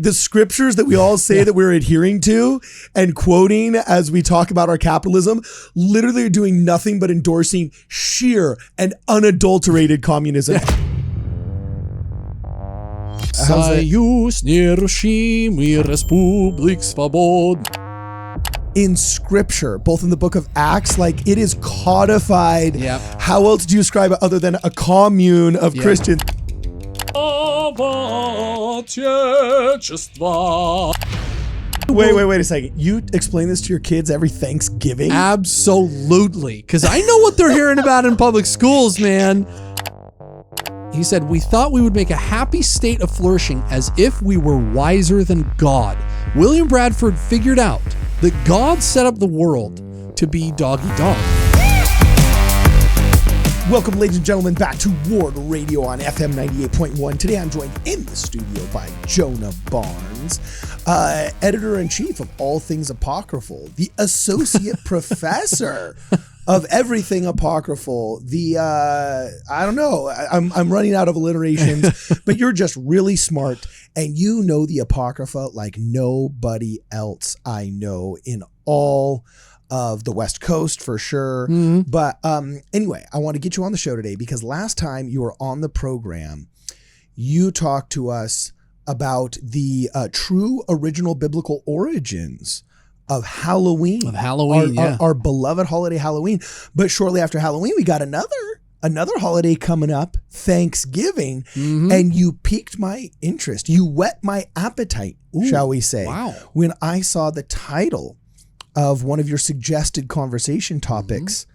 The scriptures that we all say that we're adhering to and quoting as we talk about our capitalism literally are doing nothing but endorsing sheer and unadulterated communism. Союз нерушимый республик свобод. In scripture, both in the book of Acts, like it is codified. Yep. How else do you describe it other than a commune of Christians? Wait a second. You explain this to your kids every Thanksgiving? Absolutely. Because I know what they're hearing about in public schools, man. He said, we thought we would make a happy state of flourishing as if we were wiser than God. William Bradford figured out that God set up the world to be doggy dog. Welcome, ladies and gentlemen, back to Ward Radio on FM 98.1. Today I'm joined in the studio by Jonah Barnes, editor-in-chief of All Things Apocryphal, the associate professor of everything apocryphal, I don't know, I'm running out of alliterations, but you're just really smart, and you know the Apocrypha like nobody else I know in all of the West Coast for sure. Mm-hmm. But anyway, I want to get you on the show today because last time you were on the program, you talked to us about the true original biblical origins of Halloween. Our beloved holiday Halloween. But shortly after Halloween, we got another holiday coming up, Thanksgiving, and you piqued my interest. You whet my appetite, shall we say, when I saw the title of one of your suggested conversation topics,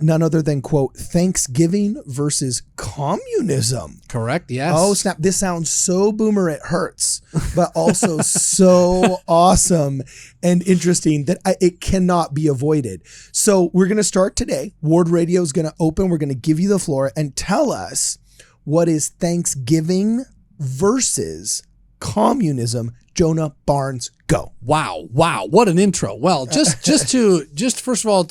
none other than, quote, Thanksgiving versus communism. Correct, yes. Oh, snap. This sounds so boomer it hurts, but also so awesome and interesting that it cannot be avoided. So we're going to start today. Ward Radio is going to open. We're going to give you the floor and tell us what is Thanksgiving versus communism. Jonah Barnes, go. Wow. What an intro. Well, just first of all,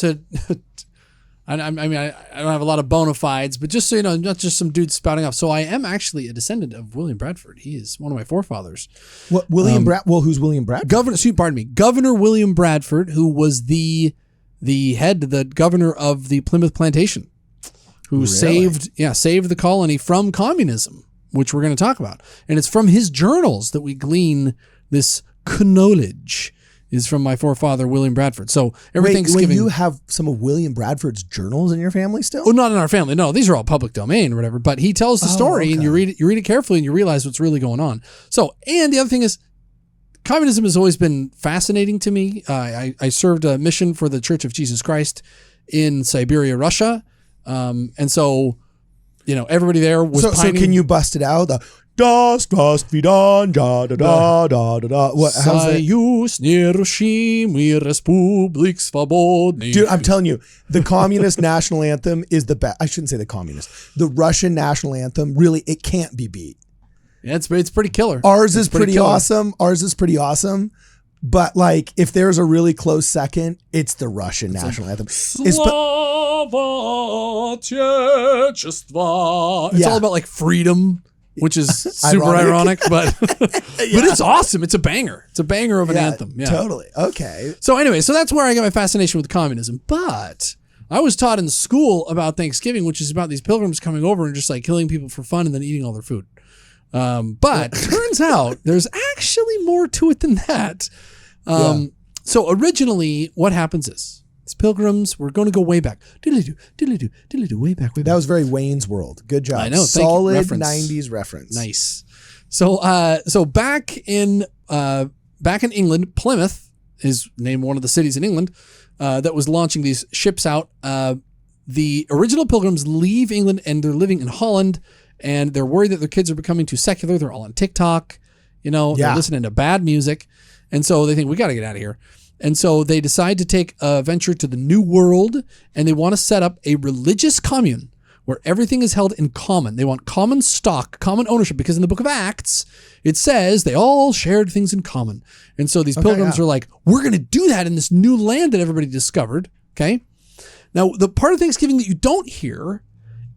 I don't have a lot of bona fides, but just so you know, not just some dude spouting off. So I am actually a descendant of William Bradford. He is one of my forefathers. What who's William Bradford? Governor William Bradford, who was the governor of the Plymouth Plantation, who saved the colony from communism, which we're going to talk about. And it's from his journals that we glean this knowledge is from my forefather, William Bradford. So every Thanksgiving... you have some of William Bradford's journals in your family still? Oh, not in our family. No, these are all public domain or whatever. But he tells the story and you read it carefully and you realize what's really going on. So, and the other thing is, communism has always been fascinating to me. I served a mission for the Church of Jesus Christ in Siberia, Russia. And so... everybody there was pining. So can you bust it out? Das must be done. Da da da da da. What? How's that? Союз нерушимый республик свободный. Dude, I'm telling you, the communist national anthem is the best. I shouldn't say the communist. The Russian national anthem, really, it can't be beat. Yeah, it's pretty killer. Ours is pretty awesome. But like, if there's a really close second, it's the Russian national anthem. Slava Отечества. It's all about like freedom, which is super ironic, but it's awesome. It's a banger. It's a banger of an anthem. Yeah, totally. Okay. So anyway, that's where I got my fascination with communism. But I was taught in school about Thanksgiving, which is about these pilgrims coming over and just like killing people for fun and then eating all their food. But turns out there's actually more to it than that. So originally what happens is these pilgrims, we're going to go way back. Diddly-doo, way back. That was very Wayne's World. Good job. I know. Solid 90s reference. Nice. So back in England, Plymouth is named one of the cities in England that was launching these ships out. The original pilgrims leave England and they're living in Holland. And they're worried that their kids are becoming too secular. They're all on TikTok, they're listening to bad music. And so they think, we got to get out of here. And so they decide to take a venture to the New World and they want to set up a religious commune where everything is held in common. They want common stock, common ownership, because in the book of Acts, it says they all shared things in common. And so these pilgrims are like, we're going to do that in this new land that everybody discovered. Okay. Now, the part of Thanksgiving that you don't hear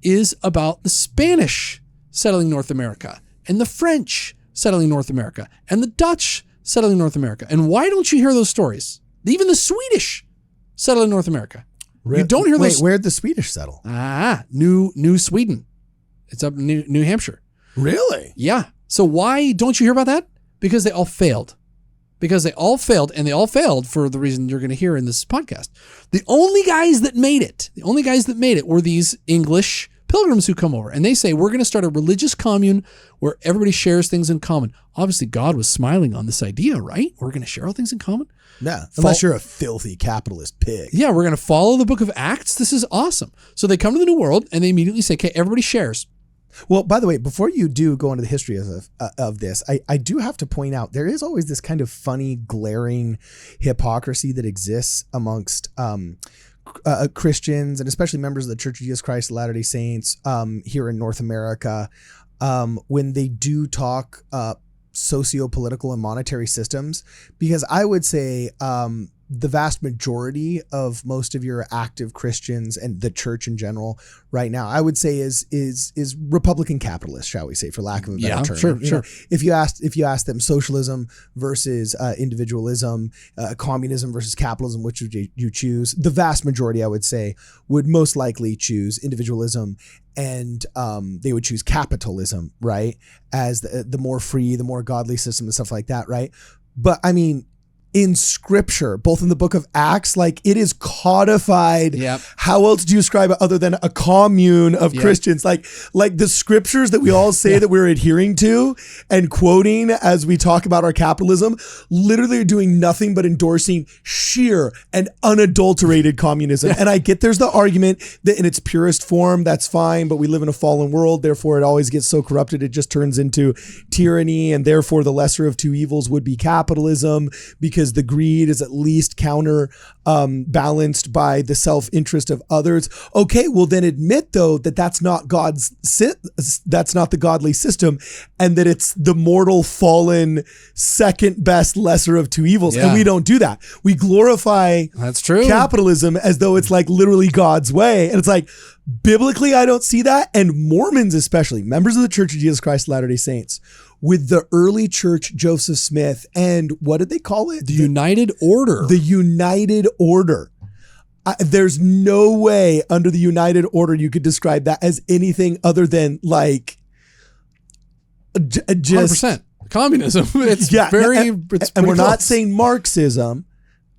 is about the Spanish settling North America and the French settling North America and the Dutch settling North America. And why don't you hear those stories? Even the Swedish settling North America. You don't hear those. Wait, where'd the Swedish settle? New Sweden. It's up New Hampshire. Really? Yeah. So why don't you hear about that? Because they all failed. Because they all failed, and they all failed for the reason you're going to hear in this podcast. The only guys that made it were these English pilgrims who come over, and they say, we're going to start a religious commune where everybody shares things in common. Obviously, God was smiling on this idea, right? We're going to share all things in common? No, unless you're a filthy capitalist pig. Yeah, we're going to follow the book of Acts. This is awesome. So they come to the New World, and they immediately say, okay, everybody shares. Well, by the way, before you do go into the history of this, I do have to point out there is always this kind of funny, glaring hypocrisy that exists amongst Christians and especially members of the Church of Jesus Christ of Latter-day Saints here in North America when they do talk socio-political and monetary systems, because I would say the vast majority of most of your active Christians and the church in general right now, I would say is Republican capitalist, shall we say, for lack of a better term. Sure. If you ask them socialism versus individualism, communism versus capitalism, which would you choose? The vast majority, I would say, would most likely choose individualism, and they would choose capitalism, right, as the more free, the more godly system and stuff like that, right? But I mean, in scripture, both in the book of Acts, like it is codified. Yep. How else do you describe it other than a commune of Christians? Like the scriptures that we all say that we're adhering to and quoting as we talk about our capitalism, literally are doing nothing but endorsing sheer and unadulterated communism. And I get there's the argument that in its purest form, that's fine, but we live in a fallen world. Therefore, it always gets so corrupted. It just turns into tyranny. And therefore, the lesser of two evils would be capitalism, because the greed is at least counter balanced by the self-interest of others. Okay, well then admit though that that's not that's not the godly system, and that it's the mortal fallen second best lesser of two evils. And we don't do that. We glorify that's true capitalism as though it's like literally God's way. And it's like, biblically, I don't see that. And Mormons, especially members of the Church of Jesus Christ of Latter-day Saints, with the early church, Joseph Smith, and what did they call it? The United Order. The United Order. There's no way under the United Order you could describe that as anything other than like just 100% communism. It's and we're not saying Marxism.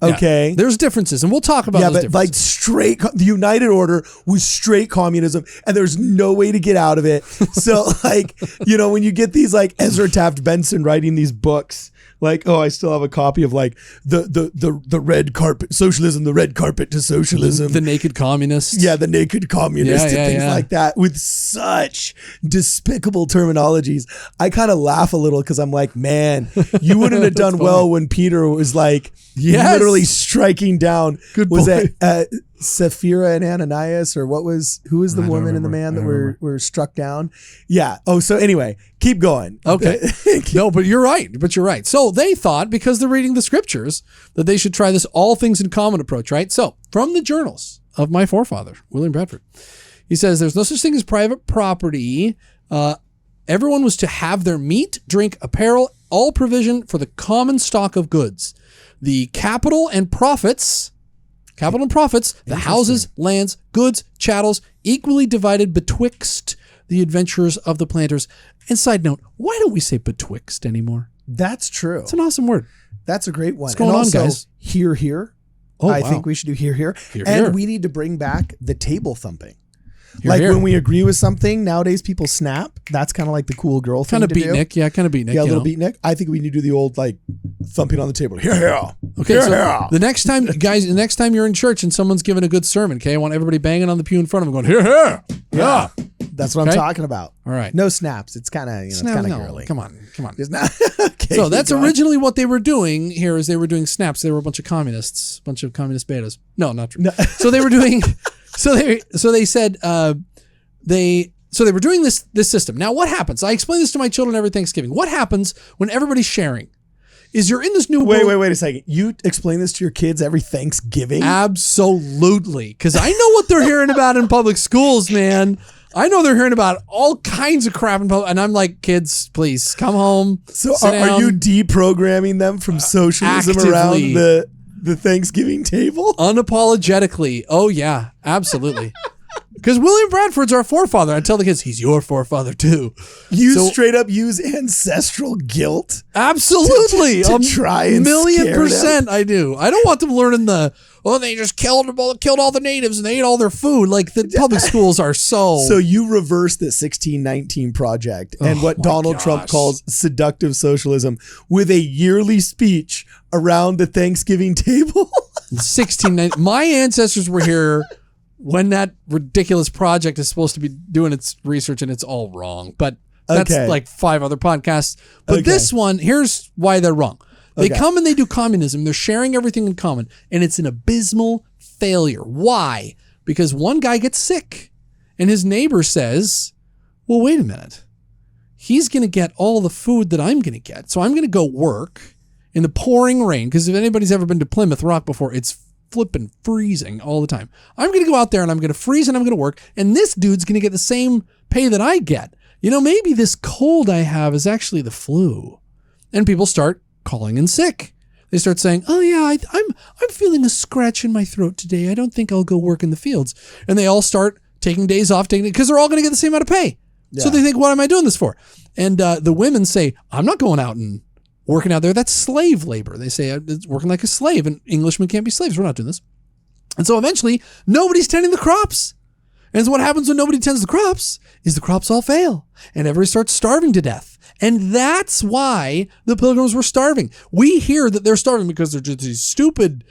Okay. Yeah, there's differences, and we'll talk about those differences. Like straight, the United Order was straight communism, and there's no way to get out of it. So like, when you get these like Ezra Taft Benson writing these books, like, I still have a copy of like the red carpet, socialism, the red carpet to socialism. The naked communists. Yeah, the naked communists and things like that with such despicable terminologies. I kind of laugh a little because I'm like, man, you wouldn't have done well when Peter was like, literally striking down. Good was point. it Sapphira and Ananias, or who was the woman and the man that were struck down? Yeah. Oh, so anyway, keep going. Okay. No, but you're right. So they thought, because they're reading the scriptures, that they should try this all things in common approach, right? So from the journals of my forefather, William Bradford, he says there's no such thing as private property. Everyone was to have their meat, drink, apparel, all provision for the common stock of goods. The capital and profits, the houses, lands, goods, chattels, equally divided betwixt the adventurers of the planters. And side note, why don't we say betwixt anymore? That's true. It's an awesome word. That's a great one. What's going on, guys? Here. Oh, I think we should do here. And we need to bring back the table thumping. When we agree with something, nowadays people snap. That's kind of like the cool girl thing. Kind of beatnik. Yeah, kind of beatnik. Yeah, a little beatnik. I think we need to do the old like thumping on the table. Here. Okay, so the next time, guys, you're in church and someone's giving a good sermon, okay, I want everybody banging on the pew in front of them going, here. Yeah. That's what I'm talking about. All right. No snaps. It's kind of, girly. Come on. It's not. Okay, so that's originally what they were doing here, is they were doing snaps. They were a bunch of communists, bunch of communist betas. No, not true. No. So they were doing, so they said, they were doing this system. Now what happens? I explain this to my children every Thanksgiving. What happens when everybody's sharing? Is you're in this new world. Wait a second. You explain this to your kids every Thanksgiving? Absolutely. Because I know what they're hearing about in public schools, man. I know they're hearing about all kinds of crap in public, and I'm like, kids, please come home. So sit are down. you deprogramming them from socialism around the Thanksgiving table? Unapologetically. Oh, yeah, absolutely. Because William Bradford's our forefather. I tell the kids, he's your forefather too. You straight up use ancestral guilt? Absolutely. To try and $1,000,000% I do. I don't want them learning they just killed all the natives and they ate all their food. Like the public schools are so. So you reverse the 1619 Project and what Donald Trump calls seductive socialism with a yearly speech around the Thanksgiving table? 1619. My ancestors were here when that ridiculous project is supposed to be doing its research and it's all wrong. But that's like 5 other podcasts. But this one, here's why they're wrong. They come and they do communism. They're sharing everything in common. And it's an abysmal failure. Why? Because one guy gets sick and his neighbor says, well, wait a minute. He's going to get all the food that I'm going to get. So I'm going to go work in the pouring rain. Because if anybody's ever been to Plymouth Rock before, it's flipping freezing all the time. I'm going to go out there and I'm going to freeze and I'm going to work. And this dude's going to get the same pay that I get. Maybe this cold I have is actually the flu. And people start calling in sick. They start saying, oh yeah, I'm feeling a scratch in my throat today. I don't think I'll go work in the fields. And they all start taking days off, because they're all going to get the same amount of pay. Yeah. So they think, what am I doing this for? And the women say, I'm not going out and working out there. That's slave labor. They say it's working like a slave, and Englishmen can't be slaves. We're not doing this. And so eventually nobody's tending the crops. And so what happens when nobody tends the crops is the crops all fail and everybody starts starving to death. And that's why the Pilgrims were starving. We hear that they're starving because they're just these stupid,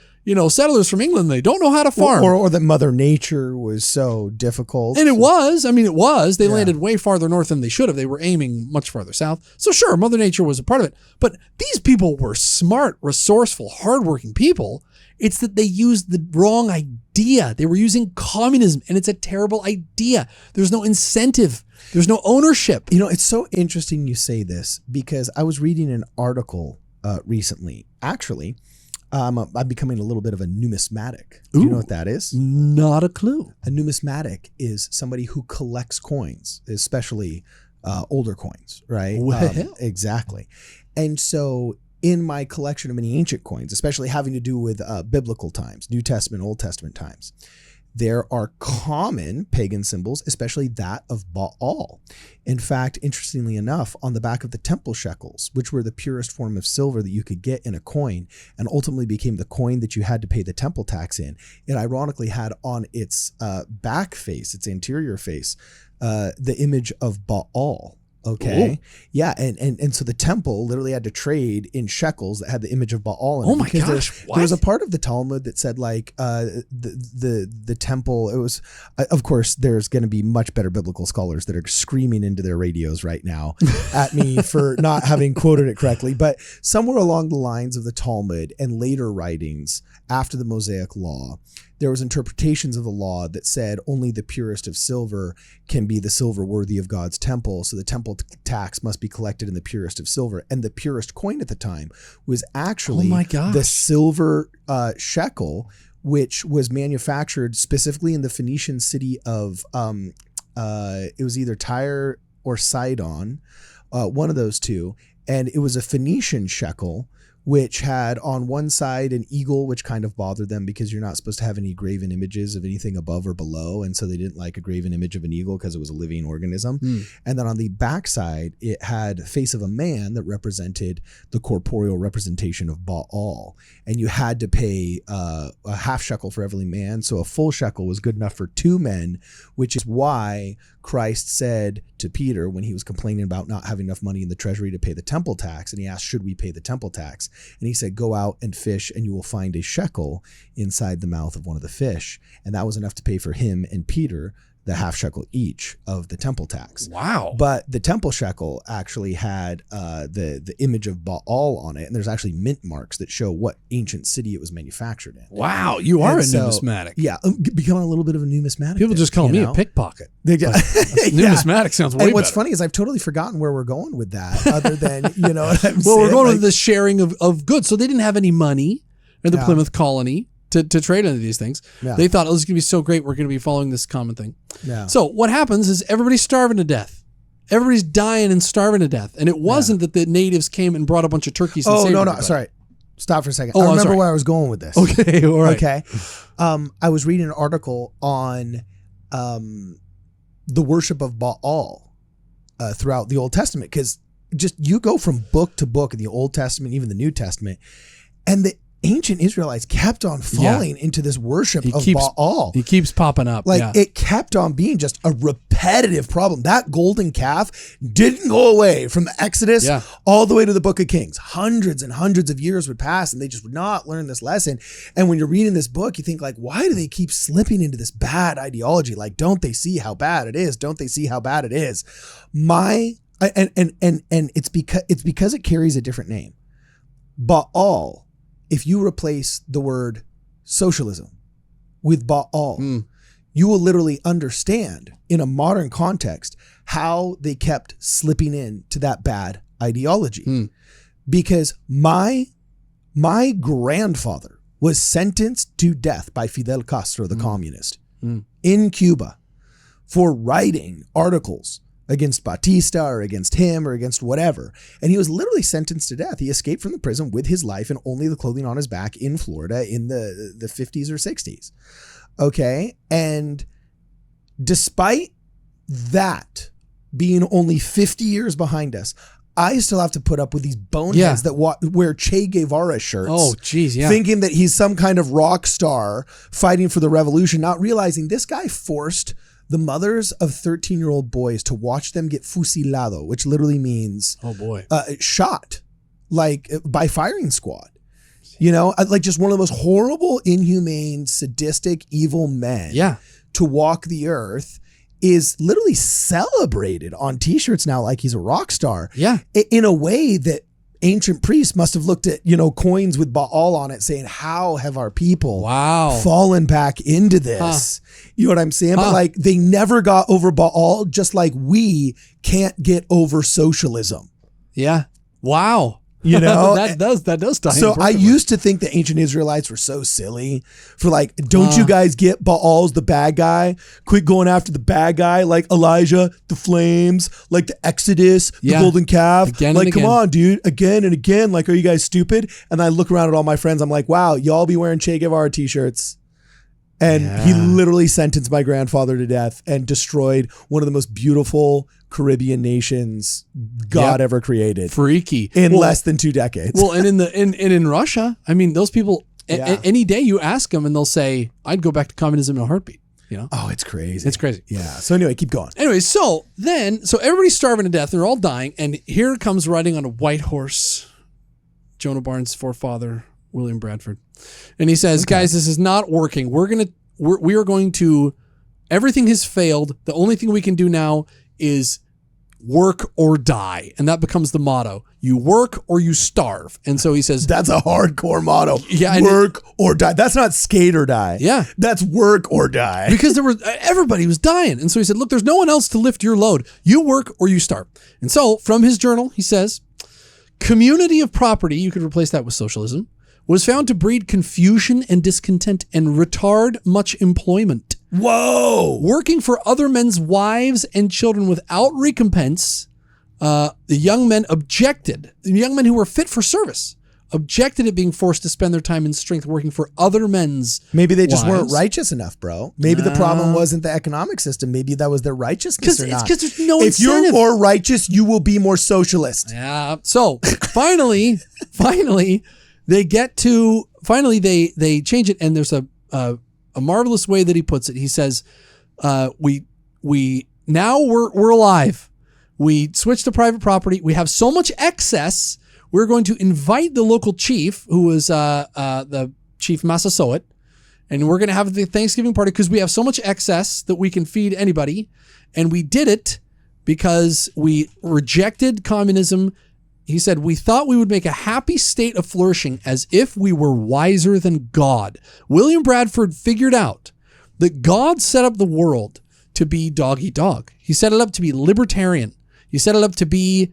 settlers from England. They don't know how to farm. Or that Mother Nature was so difficult. And it was. They landed way farther north than they should have. They were aiming much farther south. So sure, Mother Nature was a part of it. But these people were smart, resourceful, hardworking people. It's that they used the wrong idea. They were using communism, and it's a terrible idea. There's no incentive. There's no ownership. It's so interesting you say this, because I was reading an article recently. Actually, I'm becoming a little bit of a numismatic. Do you know what that is? Not a clue. A numismatic is somebody who collects coins, especially older coins, right? Exactly. And so in my collection of many ancient coins, especially having to do with biblical times, New Testament, Old Testament times, there are common pagan symbols, especially that of Baal. In fact, interestingly enough, on the back of the temple shekels, which were the purest form of silver that you could get in a coin and ultimately became the coin that you had to pay the temple tax in, it ironically had on its back face, its anterior face, the image of Baal. Okay. Ooh. Yeah. And so the temple literally had to trade in shekels that had the image of Baal in it. Oh my gosh. There was a part of the Talmud that said the temple, it was, of course, there's going to be much better biblical scholars that are screaming into their radios right now at me for not having quoted it correctly. But somewhere along the lines of the Talmud and later writings after the Mosaic Law, there was interpretations of the law that said only the purest of silver can be the silver worthy of God's temple. So the temple tax must be collected in the purest of silver. And the purest coin at the time was actually the silver shekel, which was manufactured specifically in the Phoenician city of, it was either Tyre or Sidon, one of those two. And it was a Phoenician shekel, which had on one side an eagle, which kind of bothered them because you're not supposed to have any graven images of anything above or below. And so they didn't like a graven image of an eagle because it was a living organism. And then on the backside, it had a face of a man that represented the corporeal representation of Baal. And you had to pay a half shekel for every man. So a full shekel was good enough for 2 men, which is why Christ said to Peter when he was complaining about not having enough money in the treasury to pay the temple tax, and he asked, should we pay the temple tax? And he said, go out and fish and you will find a shekel inside the mouth of one of the fish. And that was enough to pay for him and Peter the half shekel each of the temple tax. Wow. But the temple shekel actually had the image of Baal on it. And there's actually mint marks that show what ancient city it was manufactured in. Wow. You are a numismatic. Yeah. Becoming a little bit of a numismatic. People just call me a pickpocket. Numismatic sounds way And what's better. funny is I've totally forgotten where we're going with that other than, you know what I'm saying? Well, we're going with the sharing of goods. So they didn't have any money in the Plymouth colony to trade into these things. Yeah. They thought, oh, this is going to be so great. We're going to be following this common thing. Yeah. So what happens is everybody's starving to death. Everybody's dying and starving to death. And it wasn't that the natives came and brought a bunch of turkeys and saved everybody. Sorry. Stop for a second. Oh, I remember sorry. where I was going with this. Okay, all right. Okay. I was reading an article on the worship of Baal throughout the Old Testament, because just you go from book to book in the Old Testament, even the New Testament, and the ancient Israelites kept on falling into this worship of Baal. He keeps popping up. It kept on being just a repetitive problem. That golden calf didn't go away from the Exodus all the way to the Book of Kings. Hundreds and hundreds of years would pass and they just would not learn this lesson. And when you're reading this book, you think like, why do they keep slipping into this bad ideology? Like, don't they see how bad it is? Don't they see how bad it is? And it's because it carries a different name. Baal. If you replace the word socialism with Baal, you will literally understand in a modern context how they kept slipping into that bad ideology. Because my grandfather was sentenced to death by Fidel Castro, the communist, in Cuba for writing articles against Batista or against him or against whatever. And he was literally sentenced to death. He escaped from the prison with his life and only the clothing on his back in Florida in the 50s or 60s. Okay. And despite that being only 50 years behind us, I still have to put up with these boneheads that wear Che Guevara shirts. Oh, geez, yeah. Thinking that he's some kind of rock star fighting for the revolution, not realizing this guy forced the mothers of 13-year-old boys to watch them get fusilado, which literally means shot, like by firing squad. You know, like just one of the most horrible, inhumane, sadistic, evil men to walk the earth is literally celebrated on t-shirts now like he's a rock star. Yeah. In a way that ancient priests must have looked at, coins with Baal on it saying, how have our people fallen back into this? You know what I'm saying? But like they never got over Baal, just like we can't get over socialism. Yeah. Wow. You know, that does tie in So I perfectly. used to think the ancient Israelites were so silly for like, don't you guys get Baal's the bad guy? Quit going after the bad guy, like Elijah, the flames, like the Exodus, the golden calf. Again like, and come again. on, dude, again and again. Like, are you guys stupid? And I look around at all my friends. I'm like, wow, y'all be wearing Che Guevara t-shirts. And he literally sentenced my grandfather to death and destroyed one of the most beautiful Caribbean nations God ever created. Freaky. In less than 2 decades. Well, and in Russia, I mean, those people, any day you ask them and they'll say, I'd go back to communism in a heartbeat. You know? Oh, it's crazy. It's crazy. Yeah. So anyway, keep going. Anyway, so everybody's starving to death. They're all dying. And here comes riding on a white horse, Jonah Barnes' forefather, William Bradford. And he says, guys, this is not working. We are going to, everything has failed. The only thing we can do now is work or die. And that becomes the motto. You work or you starve. And so he says, that's a hardcore motto. Yeah. Work or die. That's not skate or die. Yeah. That's work or die. Because everybody was dying. And so he said, look, there's no one else to lift your load. You work or you starve. And so from his journal, he says, community of property, you could replace that with socialism, was found to breed confusion and discontent and retard much employment. Whoa. Working for other men's wives and children without recompense, the young men objected. The young men who were fit for service objected at being forced to spend their time and strength working for other men's Maybe they just wives. weren't righteous enough, bro. Maybe the problem wasn't the economic system. Maybe that was their righteousness or not. It's because there's no if incentive. you're more righteous, you will be more socialist. Yeah. So finally, they change it, and there's a marvelous way that he puts it. He says, we're alive. We switched to private property. We have so much excess. We're going to invite the local chief, who was the Chief Massasoit, and we're going to have the Thanksgiving party because we have so much excess that we can feed anybody. And we did it because we rejected communism. He said, we thought we would make a happy state of flourishing as if we were wiser than God. William Bradford figured out that God set up the world to be dog eat dog. He set it up to be libertarian. He set it up to be,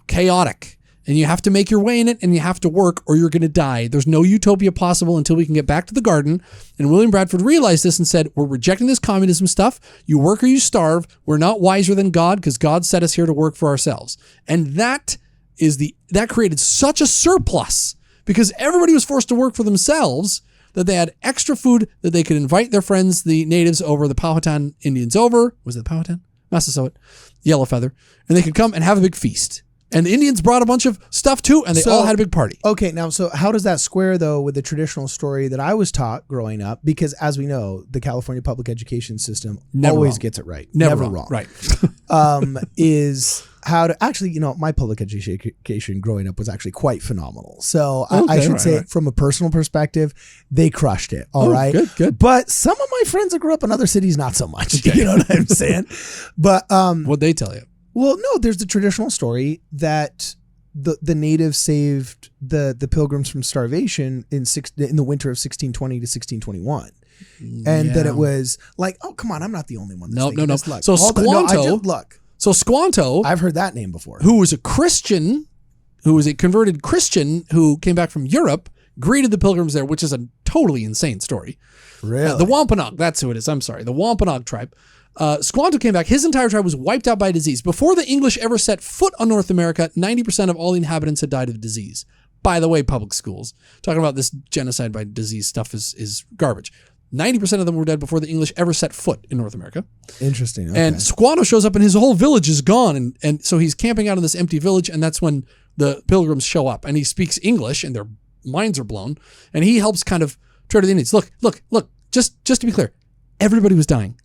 chaotic. and you have to make your way in it, and you have to work or you're going to die. There's no utopia possible until we can get back to the garden. And William Bradford realized this and said, we're rejecting this communism stuff. You work or you starve. We're not wiser than God because God set us here to work for ourselves. And that created such a surplus because everybody was forced to work for themselves that they had extra food that they could invite their friends, the natives over, the Powhatan Indians over. Was it the Powhatan? Massasoit, Yellow Feather. And they could come and have a big feast. And the Indians brought a bunch of stuff too, and they all had a big party. Okay, now, so how does that square, though, with the traditional story that I was taught growing up? Because as we know, the California public education system always gets it right. Never wrong. Right. Is how to actually, my public education growing up was actually quite phenomenal. So I should say from a personal perspective, they crushed it. All right. Good. But some of my friends that grew up in other cities, not so much. Okay. You know what I'm saying? But what'd they tell you? Well, no, there's the traditional story that the natives saved the Pilgrims from starvation in the winter of 1620 to 1621. And that it was like, oh, come on, I'm not the only one. No. Look, So Squanto, Squanto, I've heard that name before. Who was a Christian, who was a converted Christian who came back from Europe, greeted the Pilgrims there, which is a totally insane story. Really? The Wampanoag, that's who it is. I'm sorry. The Wampanoag tribe. Squanto came back. His entire tribe was wiped out by disease. Before the English ever set foot on North America, 90% of all the inhabitants had died of disease. By the way, public schools, talking about this genocide by disease stuff is garbage. 90% of them were dead before the English ever set foot in North America. Interesting. Okay. And Squanto shows up and his whole village is gone. And so he's camping out in this empty village. And that's when the Pilgrims show up. And he speaks English and their minds are blown. And he helps kind of try to the Indians. Look, just to be clear, everybody was dying.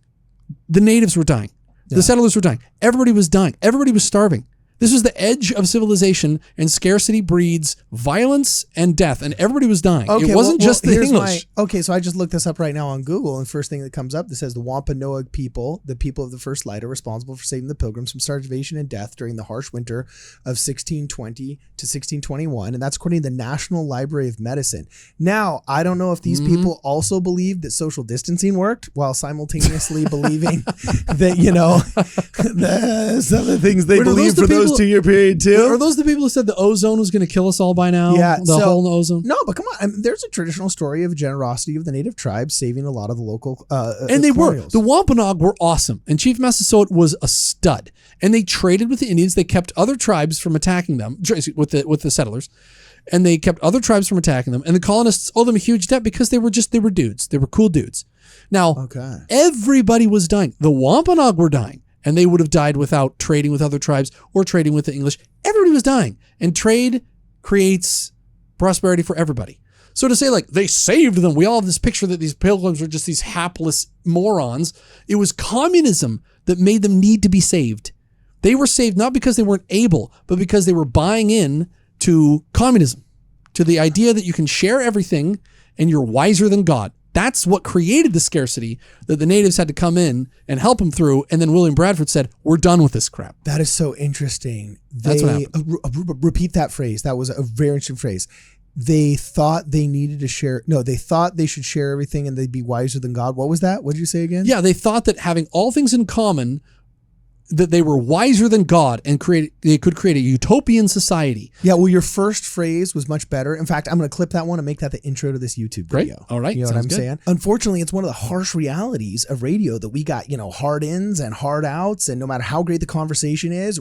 The natives were dying. The settlers were dying. Everybody was dying. Everybody was starving. This was the edge of civilization, and scarcity breeds violence and death, and everybody was dying. Okay, it wasn't just the English. So I just looked this up right now on Google, and first thing that comes up that says the Wampanoag people, the people of the first light, are responsible for saving the Pilgrims from starvation and death during the harsh winter of 1620 to 1621, and that's according to the National Library of Medicine. Now, I don't know if these people also believed that social distancing worked while simultaneously believing that, some of the things they believed for those 2-year period too. Are those the people who said the ozone was going to kill us all by now? Yeah. The whole ozone? No, but come on. There's a traditional story of generosity of the native tribes saving a lot of the local and they were. The Wampanoag were awesome. And Chief Massasoit was a stud. And they traded with the Indians. They kept other tribes from attacking them with the settlers. And they kept other tribes from attacking them. And the colonists owed them a huge debt because they were dudes. They were cool dudes. Now, everybody was dying. The Wampanoag were dying. And they would have died without trading with other tribes or trading with the English. Everybody was dying. And trade creates prosperity for everybody. So to say like they saved them, we all have this picture that these pilgrims are just these hapless morons. It was communism that made them need to be saved. They were saved not because they weren't able, but because they were buying in to communism, to the idea that you can share everything and you're wiser than God. That's what created the scarcity that the natives had to come in and help them through. And then William Bradford said, we're done with this crap. That is so interesting. That's what happened. Repeat that phrase. That was a very interesting phrase. They thought they needed to share. No, they thought they should share everything and they'd be wiser than God. What was that? What did you say again? Yeah, they thought that having all things in common, that they were wiser than God and they could create a utopian society. Yeah, well, your first phrase was much better. In fact, I'm going to clip that one and make that the intro to this YouTube video. Great. All right. You know what I'm saying? Unfortunately, it's one of the harsh realities of radio that we got, hard ins and hard outs. And no matter how great the conversation is,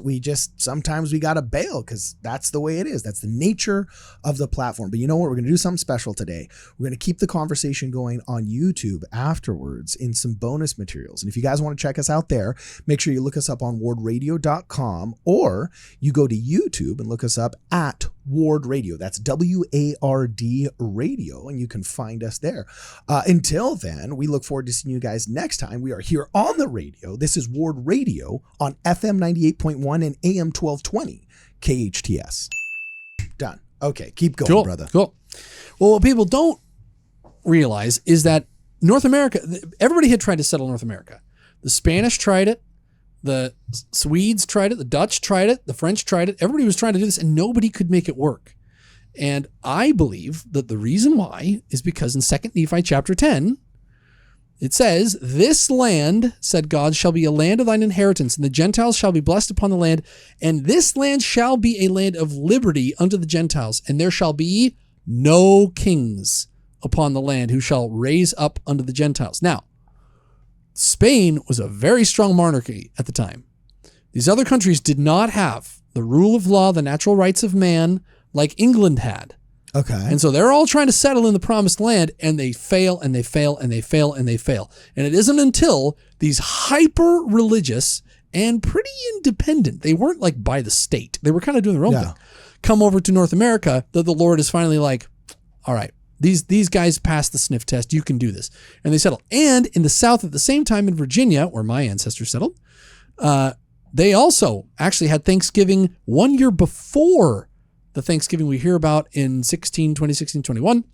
sometimes we got to bail because that's the way it is. That's the nature of the platform. But you know what? We're going to do something special today. We're going to keep the conversation going on YouTube afterwards in some bonus materials. And if you guys want to check us out there, make sure you look us up on wardradio.com, or you go to YouTube and look us up at Ward Radio. That's WARD Radio, and you can find us there. Until then, we look forward to seeing you guys next time. We are here on the radio. This is Ward Radio on FM 98.1 and AM 1220 KHTS. Done. Okay, keep going, brother. Cool. Well, what people don't realize is that North America, everybody had tried to settle North America. The Spanish tried it. The Swedes tried it. The Dutch tried it. The French tried it. Everybody was trying to do this and nobody could make it work. And I believe that the reason why is because in 2 Nephi chapter 10, It says, "This land, said God, shall be a land of thine inheritance, and the Gentiles shall be blessed upon the land, and this land shall be a land of liberty unto the Gentiles, and there shall be no kings upon the land who shall raise up unto the Gentiles." Now, Spain was a very strong monarchy at the time. These other countries did not have the rule of law, the natural rights of man, like England had. Okay. And so they're all trying to settle in the promised land, and they fail and they fail and they fail and they fail. And it isn't until these hyper religious and pretty independent, they weren't like by the state, they were kind of doing their own thing, come over to North America that the Lord is finally like, all right, these guys passed the sniff test, you can do this. And they settle. And in the South at the same time in Virginia, where my ancestors settled, they also actually had Thanksgiving 1 year before the Thanksgiving we hear about in 2016, 21.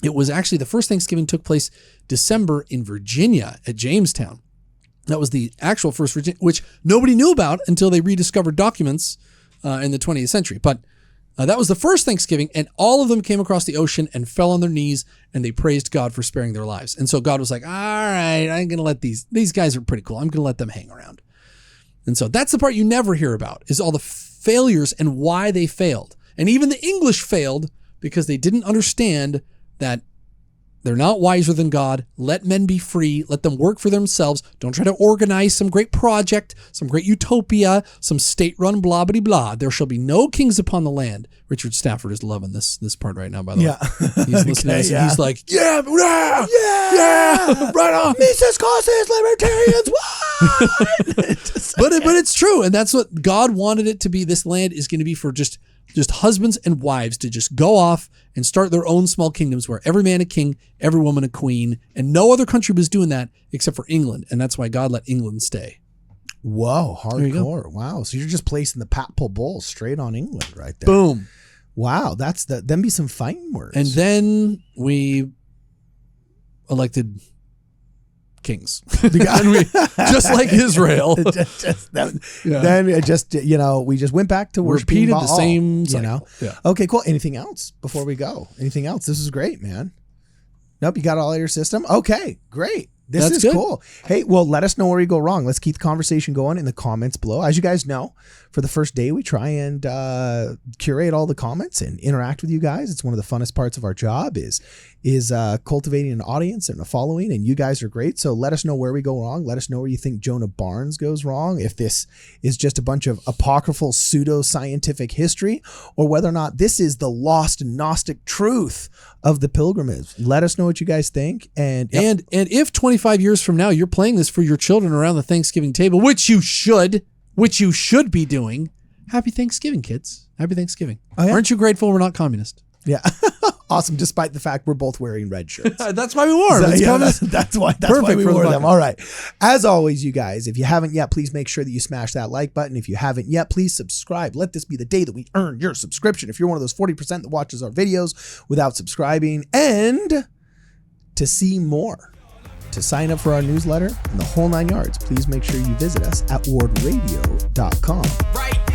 It was actually the first Thanksgiving took place December in Virginia at Jamestown. That was the actual first Virginia, which nobody knew about until they rediscovered documents in the 20th century. But that was the first Thanksgiving, and all of them came across the ocean and fell on their knees, and they praised God for sparing their lives. And so God was like, all right, I'm going to let these guys are pretty cool. I'm going to let them hang around. And so that's the part you never hear about, is all the failures and why they failed. And even the English failed because they didn't understand that they're not wiser than God. Let men be free. Let them work for themselves. Don't try to organize some great project, some great utopia, some state-run blah, blah, blah. There shall be no kings upon the land. Richard Stafford is loving this part right now, by the way. He's listening to this, and he's like, yeah, right on. Mises causes libertarians. What? But it's true. And that's what God wanted it to be. This land is going to be for just husbands and wives to just go off and start their own small kingdoms where every man a king, every woman a queen, and no other country was doing that except for England. And that's why God let England stay. Whoa, hardcore. Wow. So you're just placing the Patpole Bull straight on England right there. Boom. Wow. Them be some fighting words. And then we elected kings. Just like Israel. Then we just went back to worshiping repeated Baal, the same cycle. Yeah. Okay, cool. Anything else before we go? Anything else? This is great, man. Nope, you got all your system? Okay, great. That's good. Cool. Hey, well, let us know where we go wrong. Let's keep the conversation going in the comments below. As you guys know, for the first day, we try and curate all the comments and interact with you guys. It's one of the funnest parts of our job is cultivating an audience and a following, and you guys are great. So let us know where we go wrong. Let us know where you think Jonah Barnes goes wrong, if this is just a bunch of apocryphal pseudo-scientific history, or whether or not this is the lost Gnostic truth of the Pilgrims. Let us know what you guys think. And if 25 years from now you're playing this for your children around the Thanksgiving table, which you should be doing, happy Thanksgiving, kids. Happy Thanksgiving. Oh, yeah? Aren't you grateful we're not communist? Yeah. Awesome. Despite the fact we're both wearing red shirts. That's why we wore them. That's why we wore them. All right. As always, you guys, if you haven't yet, please make sure that you smash that like button. If you haven't yet, please subscribe. Let this be the day that we earn your subscription. If you're one of those 40% that watches our videos without subscribing, and to see more, to sign up for our newsletter and the whole 9 yards, please make sure you visit us at wardradio.com. Right.